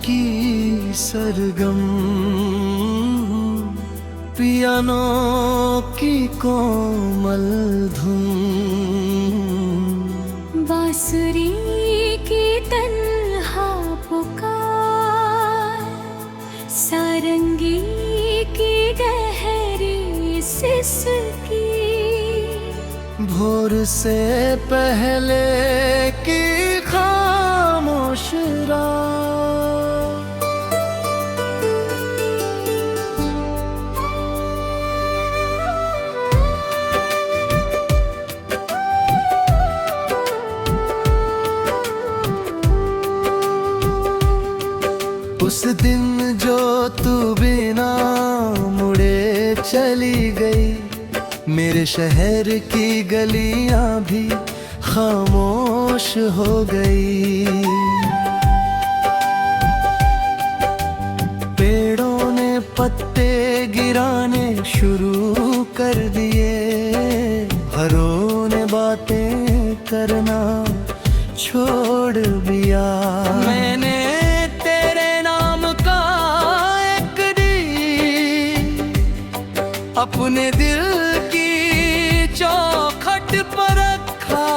की सरगम, पियानो की कोमल धुन, बांसुरी की तन्हा पुकार, सारंगी की गहरी सिसकी, भोर से पहले की खामोश रात। उस दिन जो तू बिना मुड़े चली गई, मेरे शहर की गलियां भी खामोश हो गई। पेड़ों ने पत्ते गिराने शुरू कर दिए, घरों ने बातें करना छोड़ दिया। मैंने तेरे नाम का एक गीत अपने दिल की चौखट पर रखा।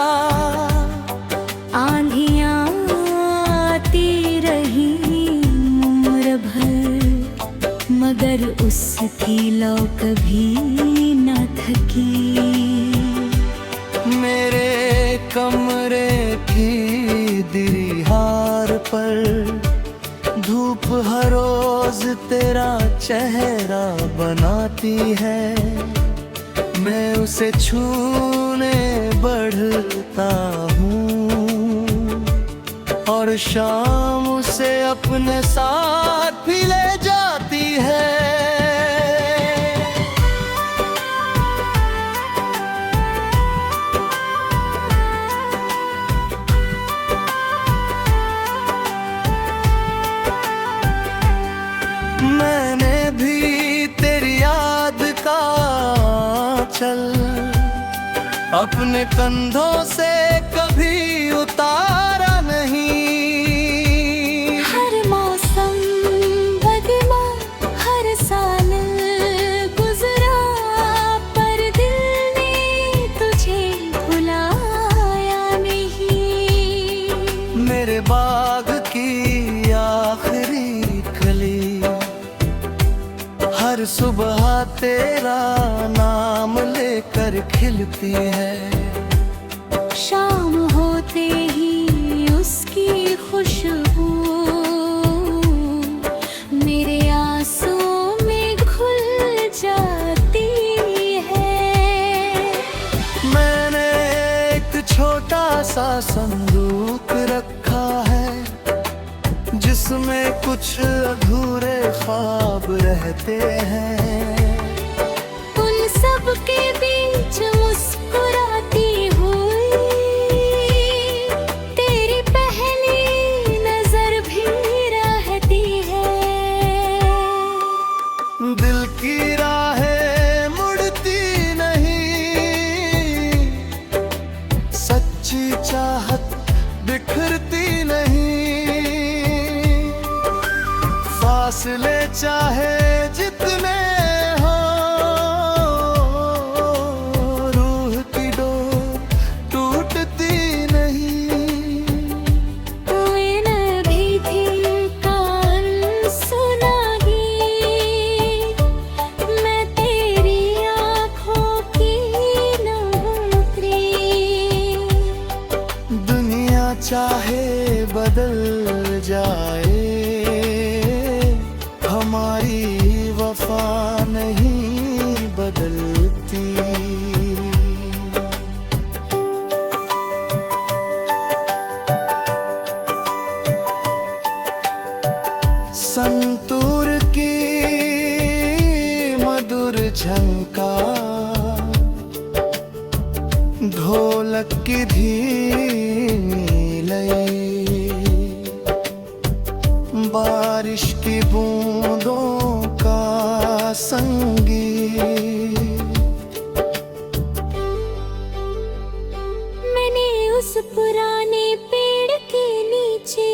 आंधियां आती रही उम्र भर, मगर उसकी लौ कभी न थकी। मेरे कमरे की दीवार पर धूप हर रोज तेरा चेहरा बनाती है। मैं उसे छूने बढ़ता हूँ और शाम उसे अपने साथ भी ले जाती है। मैंने भी तेरी याद का चल अपने कंधों से कभी उतारा नहीं। हर मौसम बदला, हर साल गुजरा, पर दिल ने तुझे भुलाया नहीं। मेरे बाग की आखिरी कली हर सुबह तेरा नाम लेकर खिलती है। शाम होते ही उसकी खुशबू मेरे आंसुओं में घुल जाती है। मैंने एक छोटा सा संदूक रखा है, जिसमें कुछ अधूरे ख्वाब रहते हैं। उन सब के बीच मुस्कुराती हुई तेरी पहली नजर भी रहती है। दिल की राहें मुड़ती नहीं, सच्ची चाहत बिखरती नहीं। फासले चाहे जितने हो, रूह की डोर टूटती नहीं। मैं भी थी कान सुनाही, मैं तेरी आँखों की न उतरी। दुनिया चाहे बदल जाए, हमारी वफा नहीं बदलती। संतूर की मधुर झंकार, ढोलक की धीमी लय, बारिश की बूंदों का संगीत। मैंने उस पुराने पेड़ के नीचे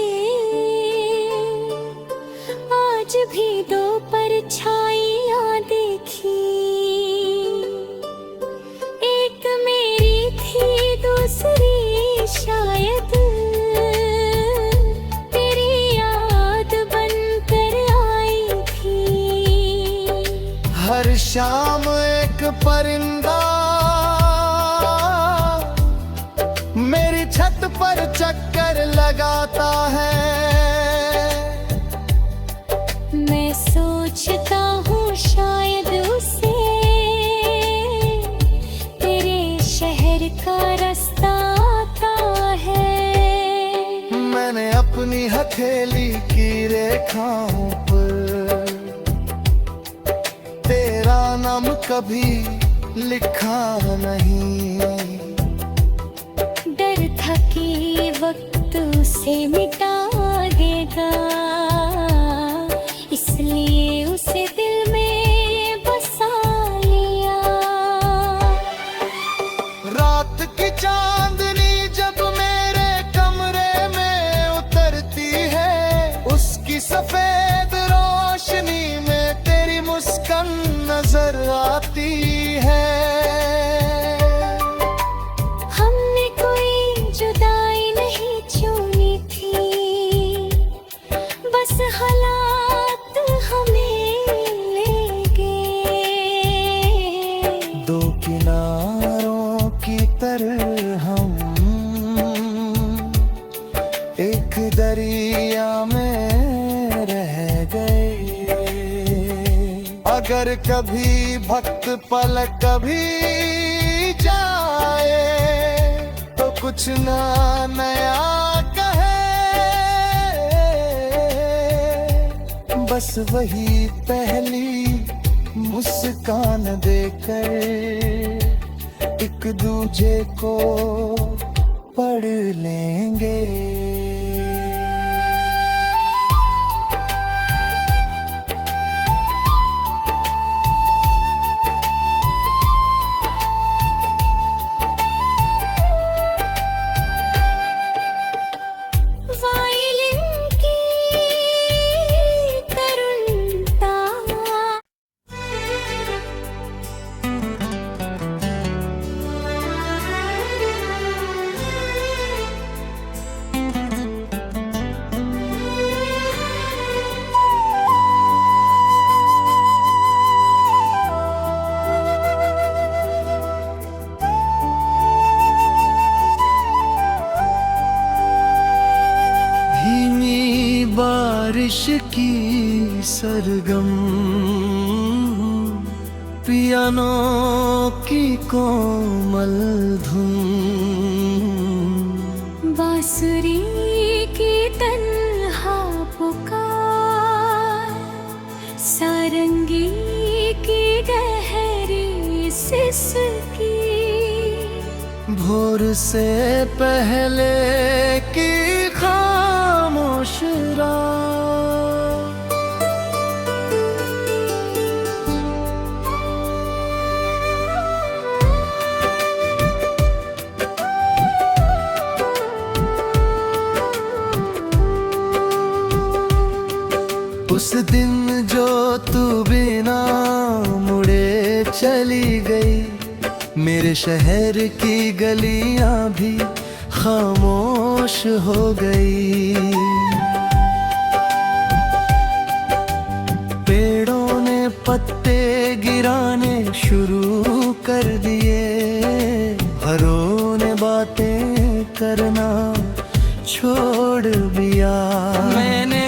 हर शाम एक परिंदा मेरी छत पर चक्कर लगाता है। मैं सोचता हूँ शायद उसे तेरे शहर का रास्ता आता है। मैंने अपनी हथेली की रेखाओं पर तेरा नाम कभी लिखा नहीं। डर था कि वक्त उसे मिटा देगा, इसलिए उसे दिल में बसा लिया। रात की चांदनी जब मेरे कमरे में उतरती है, उसकी सफेद रोशनी में तेरी मुस्कान नजर आती है। हमने कोई जुदाई नहीं चुनी थी, बस हालात हमें ले गए। दो किनारों की तरह हम एक दरिया में रह गए। अगर कभी भक्त पलक कभी जाए तो कुछ ना नया कहे, बस वही पहली मुस्कान देकर एक दूजे को पढ़ लेंगे। वायलिन की तरुणता धीमी बारिश की सरगम पियानो की कोमल धुन, बांसुरी की तन्हा पुकार, सारंगी की गहरी सिसकी। भोर से पहले की खामोश रात, उस दिन जो तू बिना मुड़े चली गई, मेरे शहर की गलियां भी खामोश हो गई। पेड़ों ने पत्ते गिराने शुरू कर दिए, हरों ने बातें करना छोड़ दिया। मैंने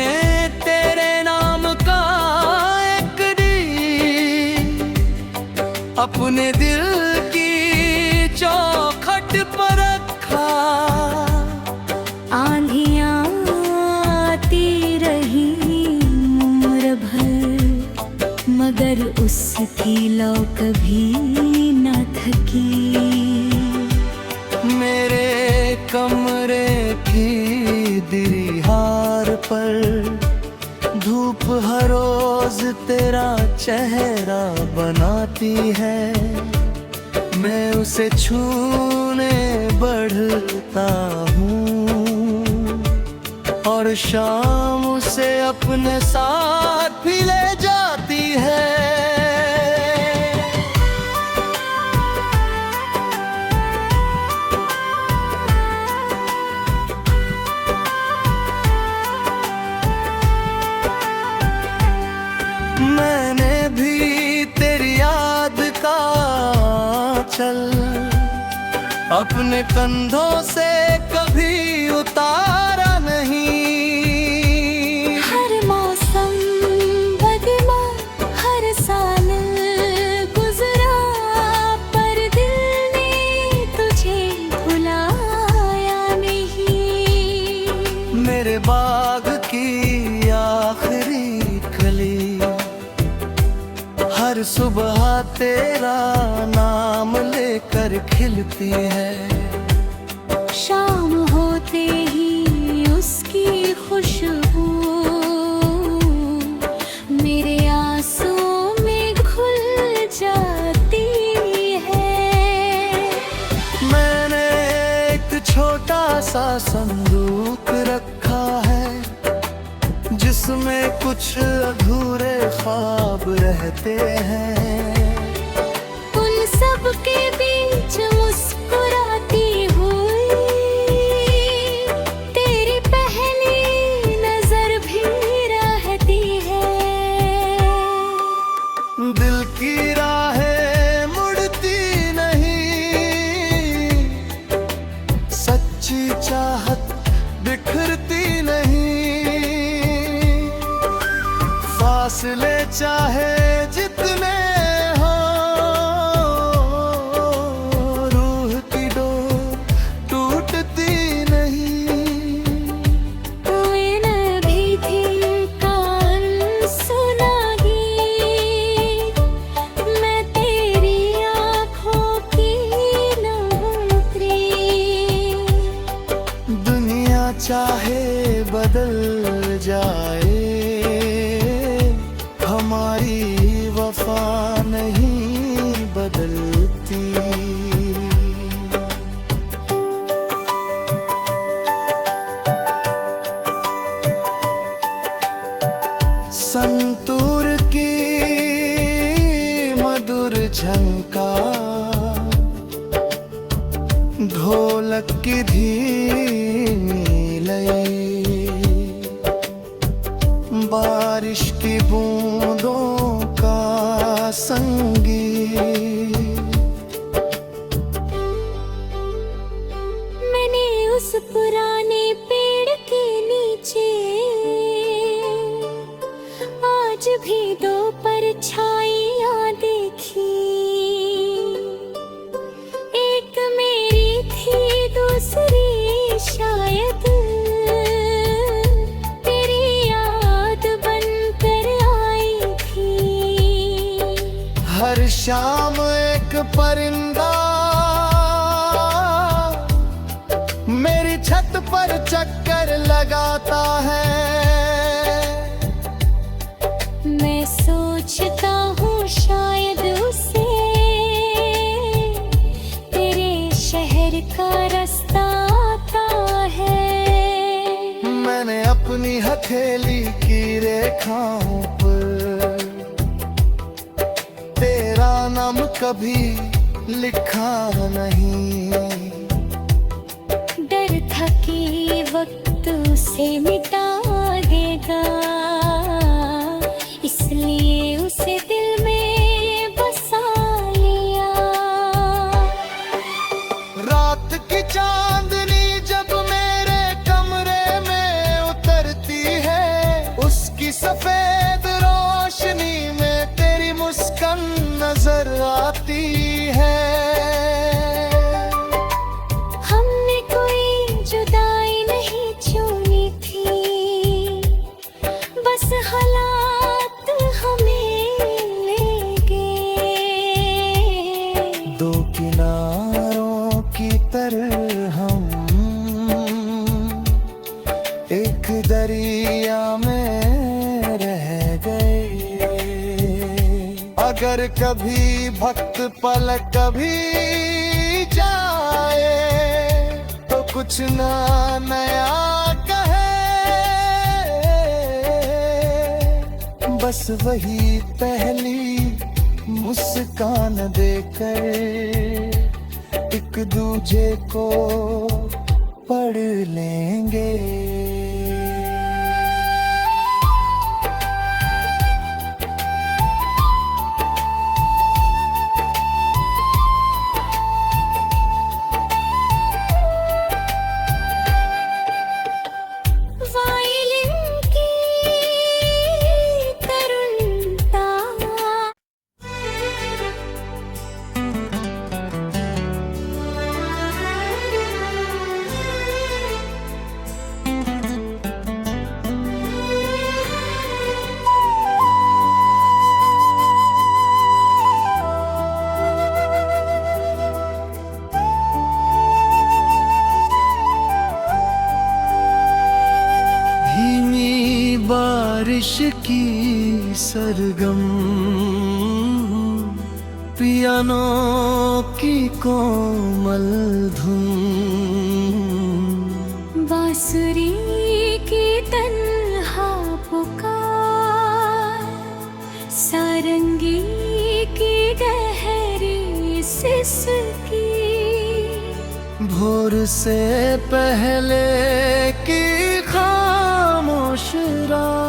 तेरे नाम का एक गीत अपने दिल की चौखट पर रखा। आंधियां आती रही उम्र भर, मगर उसकी लौ कभी न थकी। मेरे कमरे की दीवार पर धूप हर रोज तेरा चेहरा बनाती है। मैं उसे छूने बढ़ता हूँ और शाम उसे अपने साथ भी ले जाती है। मैंने भी तेरी अपने कंधों से कभी उतारा नहीं। हर मौसम बदला, हर साल गुजरा, पर दिल ने तुझे भुलाया नहीं। मेरे बाग की आखिरी कली हर सुबह तेरा नाम लेकर खिलती है। शाम होते ही उसकी खुशबू मेरे आंसुओं में घुल जाती है। मैंने एक छोटा सा संदूक रखा है जिसमें कुछ अधूरे ख्वाब रहते हैं। उन सब के बीच मुस्कुराती हुई तेरी पहली नजर भी रहती है। दिल की राहें मुड़ती नहीं, सच्ची चाहत बिखरती नहीं। फासले चाहे जितने हो, रूह की डोर टूटती नहीं। इन भी थी कान सुनाही, मैं तेरी आँखों की न उतरी। दुनिया चाहे बदल जाए, हमारी वफा नहीं बदलती। संतूर की मधुर झंकार, ढोलक की धीमी लय, बारिश की बूंदों का संगीत। मैंने उस पुराने पेड़ के नीचे आज भी दो परछाइयाँ देखी। एक मेरी थी, दूसरी शायद तेरी याद बनकर आई थी। हर शाम एक परिंदा मेरी छत पर चक्कर लगाता है। मैं सोचता हूँ शायद उसे तेरे शहर का रास्ता आता है। मैंने अपनी हथेली की रेखाओं पर तेरा नाम कभी लिखा नहीं। डर था कि वक्त उसे मिटा देगा, इसलिए उसे दिल में बसा लिया। रात की चांदनी जब मेरे कमरे में उतरती है, उसकी सफेद रोशनी में तेरी मुस्कान नजर आती है। हमने कोई जुदाई नहीं चुनी थी, बस हालात हमें ले गए। दो किनारों की तरह हम एक दरिया में रह गए। अगर कभी भक्त पलक कभी जाए तो कुछ ना नया कहे, बस वही पहली मुस्कान देकर एक दूजे को पढ़ लेंगे। की सरगम, पियानो की कोमल धुन, बांसुरी की तन्हा पुकार, सारंगी की गहरी सिसकी, भोर से पहले की खामोश रात।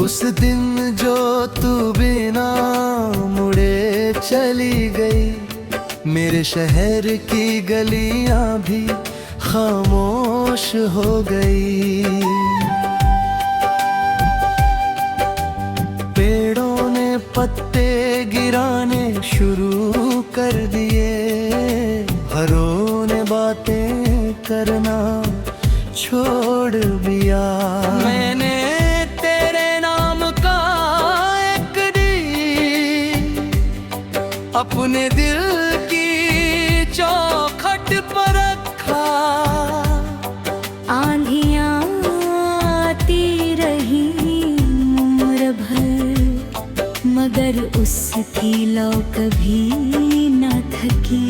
उस दिन जो तू बिना मुड़े चली गई, मेरे शहर की गलियां भी खामोश हो गई। पेड़ों ने पत्ते गिराने शुरू कर दिए, हरों ने बातें करना छोड़ दिया। मैंने तेरे नाम का एक गीत अपने दिल की चौखट पर रखा। आंधियां आती रही उम्र भर, मगर उसकी लौ कभी न थकी।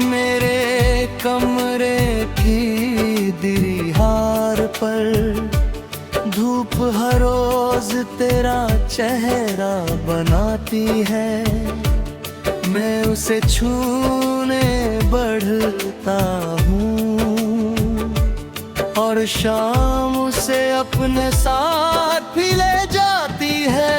मेरे कमरे की दीवार पर धूप हर रोज तेरा चेहरा बनाती है। मैं उसे छूने बढ़ता हूँ और शाम उसे अपने साथ भी ले जाती है।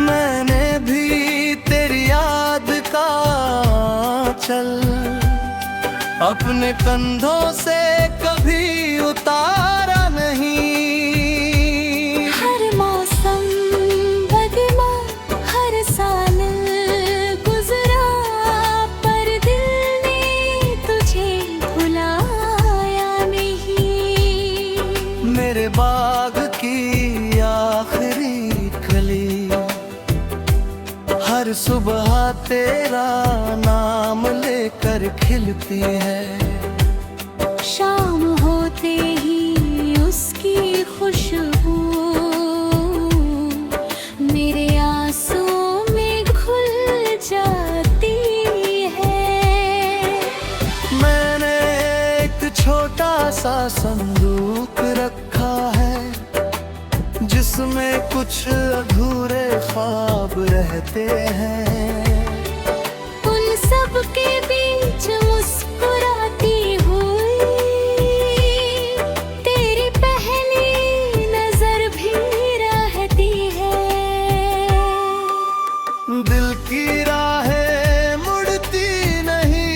मैंने भी तेरी याद का चल अपने कंधों से कभी उतारा नहीं। हर मौसम बदला, हर साल गुजरा, पर दिल ने तुझे भुलाया नहीं। मेरे बाग की आखिरी कली हर सुबह तेरा नाम लेकर खिलती है। शाम होते ही उसकी खुशबू मेरे आंसुओं में घुल जाती है। मैंने एक छोटा सा संदूक रखा है, जिसमें कुछ अधूरे ख्वाब रहते हैं। उन सब के बीच मुस्कुराती हुई तेरी पहली नजर भी रहती है। दिल की राहें मुड़ती नहीं,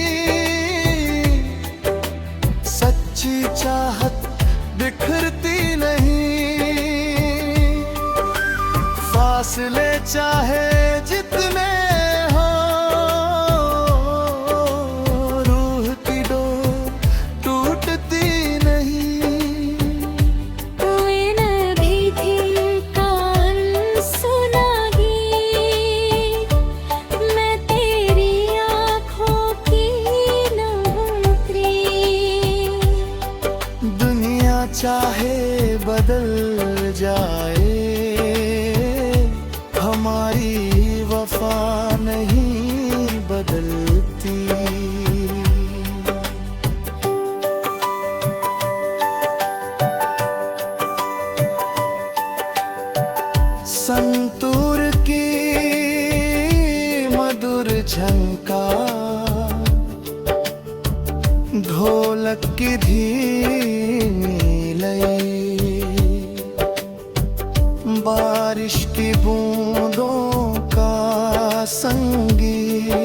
सच्ची चाहत बिखरती नहीं। फासले चाहे जितने हो, रूह की डोर टूटती नहीं। मैं भी थी कान सुनाही, मैं तेरी आँखों की न उतरी। दुनिया चाहे बदल जाए, हमारी वफा नहीं बदलती। संतूर की मधुर झंकार, ढोलक की धीमी लय, बारिश की बूंदों का संगीत।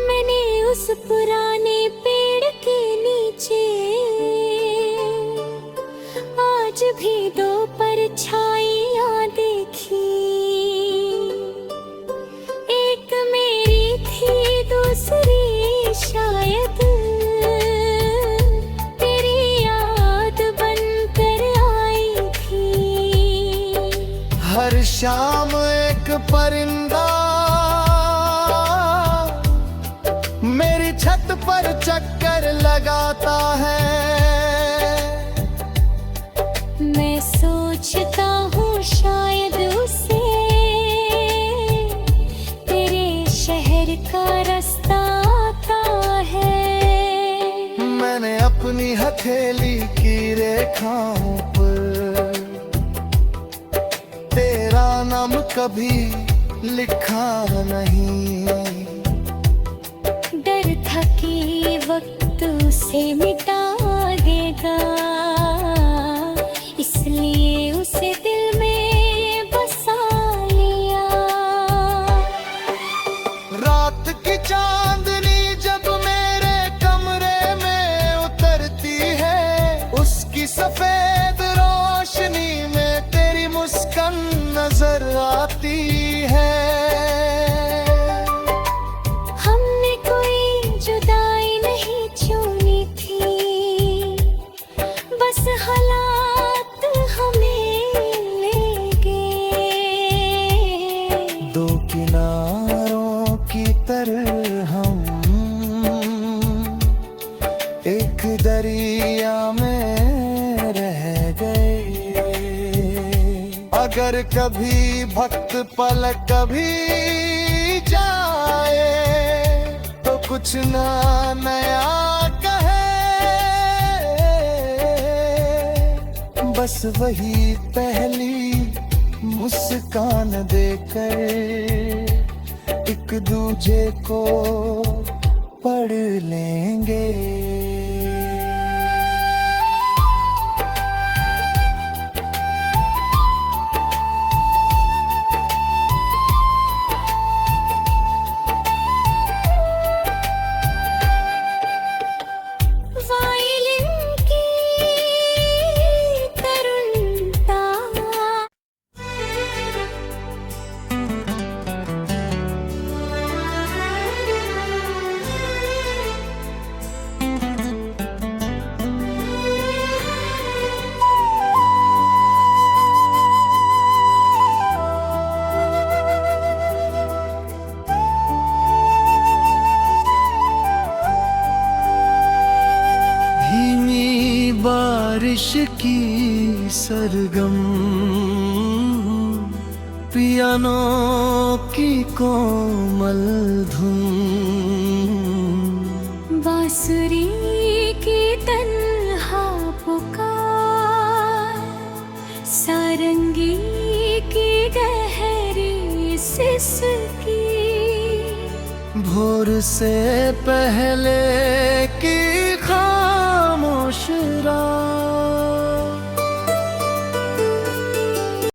मैंने उस पुराने पेड़ के नीचे हर शाम एक परिंदा मेरी छत पर चक्कर लगाता है। मैं सोचता हूँ शायद उसे तेरे शहर का रास्ता आता है। मैंने अपनी हथेली की रेखाओं पर तेरा नाम कभी लिखा नहीं। डर था कि वक्त उसे मिटा देगा, इसलिए उसे दिल में बसा लिया। रात की चांदनी जब मेरे कमरे में उतरती है, उसकी सफेद रोशनी में तेरी मुस्कान नजर आती है। हमने कोई जुदाई नहीं चुनी थी, बस हालात हमें ले गए। दो किनारों की तरह हम एक दरिया में रह गए। अगर कभी भक्त पल कभी जाए तो कुछ ना नया कहे, बस वही पहली मुस्कान देकर एक दूजे को पढ़ लेंगे। वायलिन की तरुणता धीमी बारिश की सरगम पियानो की कोमल धुन, बांसुरी की तन्हा पुकार, सारंगी की गहरी सिसकी। भोर से पहले की खामोश रात